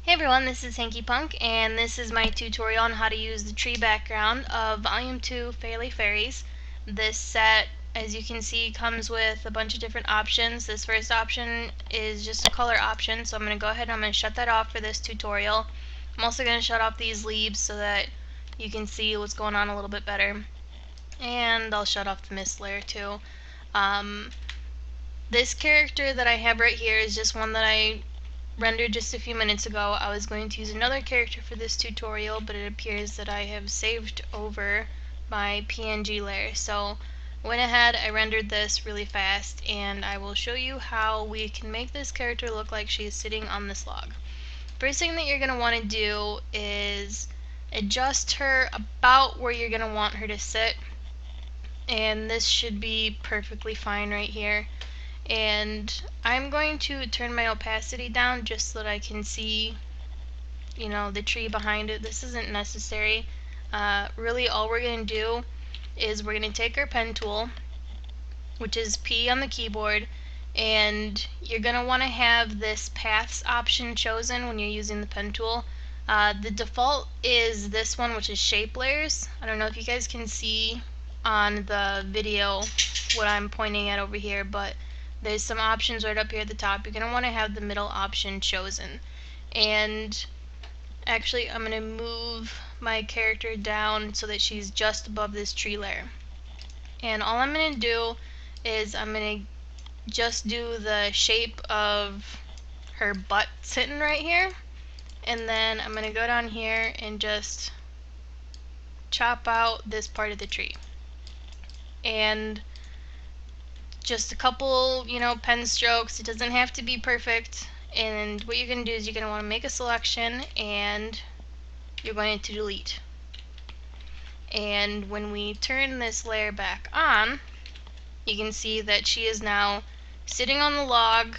Hey everyone, this is Hanky Punk, and this is my tutorial on how to use the tree background of Volume 2 Fairies. This set, as you can see, comes with a bunch of different options. This first option is just a color option, so I'm going to go ahead and I'm going to shut that off for this tutorial. I'm also going to shut off these leaves so that you can see what's going on a little bit better. And I'll shut off the mist layer too. This character that I have right here is just one that I rendered just a few minutes ago. I was going to use another character for this tutorial, but it appears that I have saved over my PNG layer. So I went ahead, I rendered this really fast, and I will show you how we can make this character look like she is sitting on this log. First thing that you're going to want to do is adjust her about where you're going to want her to sit, and this should be perfectly fine right here. And I'm going to turn my opacity down just so that I can see, the tree behind it. This isn't necessary. Really all we're going to do is we're going to take our pen tool, which is P on the keyboard, and you're going to want to have this paths option chosen when you're using the pen tool. The default is this one, which is shape layers. I don't know if you guys can see on the video what I'm pointing at over here, but there's some options right up here at the top. You're going to want to have the middle option chosen. And actually, I'm going to move my character down so that she's just above this tree layer. And all I'm going to do is I'm going to just do the shape of her butt sitting right here. And then I'm going to go down here and just chop out this part of the tree. And just a couple, pen strokes. It doesn't have to be perfect. And what you're going to do is you're going to want to make a selection and you're going to delete. And when we turn this layer back on, you can see that she is now sitting on the log,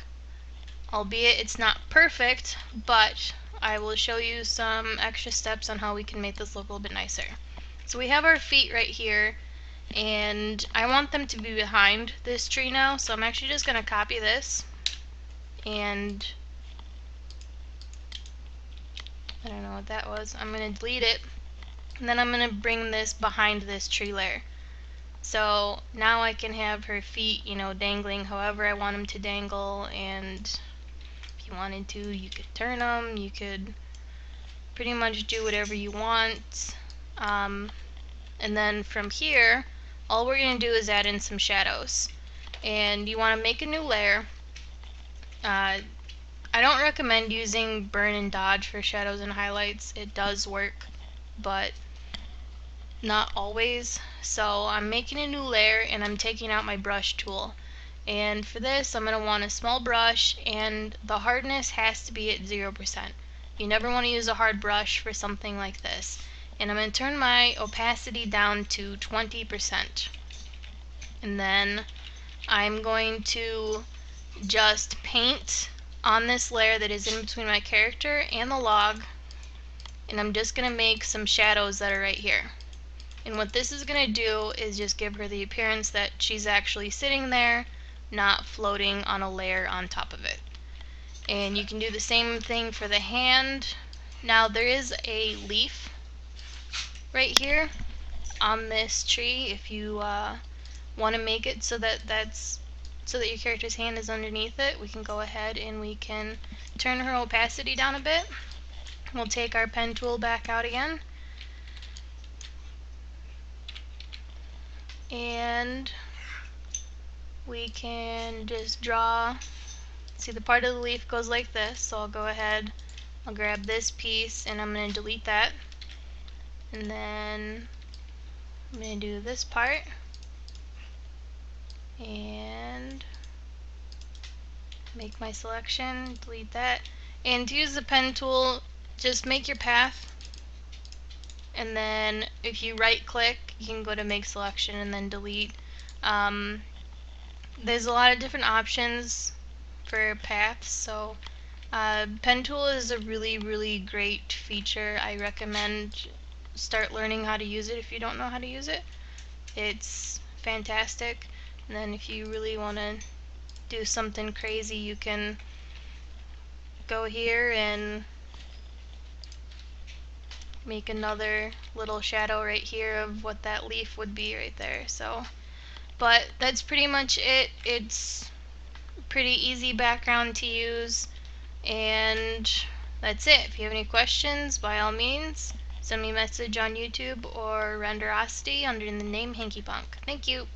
albeit it's not perfect, but I will show you some extra steps on how we can make this look a little bit nicer. So we have our feet right here, and I want them to be behind this tree now, so I'm actually just going to copy this, and I don't know what that was. I'm going to delete it, and then I'm going to bring this behind this tree layer. So now I can have her feet, dangling however I want them to dangle, and if you wanted to, you could turn them, you could pretty much do whatever you want. And then from here, all we're going to do is add in some shadows. And you want to make a new layer. I don't recommend using burn and dodge for shadows and highlights. It does work, but not always. So I'm making a new layer and I'm taking out my brush tool. And for this, I'm going to want a small brush, and the hardness has to be at 0%. You never want to use a hard brush for something like this. And I'm going to turn my opacity down to 20%. And then I'm going to just paint on this layer that is in between my character and the log, and I'm just going to make some shadows that are right here. And what this is going to do is just give her the appearance that she's actually sitting there, not floating on a layer on top of it. And you can do the same thing for the hand. Now there is a leaf right here on this tree. If you want to make it so that your character's hand is underneath it, we can go ahead and we can turn her opacity down a bit. We'll take our pen tool back out again, and we can just draw. See, the part of the leaf goes like this, so I'll go ahead, I'll grab this piece and I'm going to delete that, and then I'm going to do this part and make my selection, delete that. And to use the pen tool, just make your path, and then if you right click, you can go to make selection and then delete. There's a lot of different options for paths, so pen tool is a really great feature. I recommend start learning how to use it if you don't know how to use it. It's fantastic. And then if you really want to do something crazy, you can go here and make another little shadow right here of what that leaf would be right there. So, but that's pretty much it. It's pretty easy background to use, and that's it. If you have any questions, by all means, send me a message on YouTube or Renderosity under the name Hanky Punk. Thank you.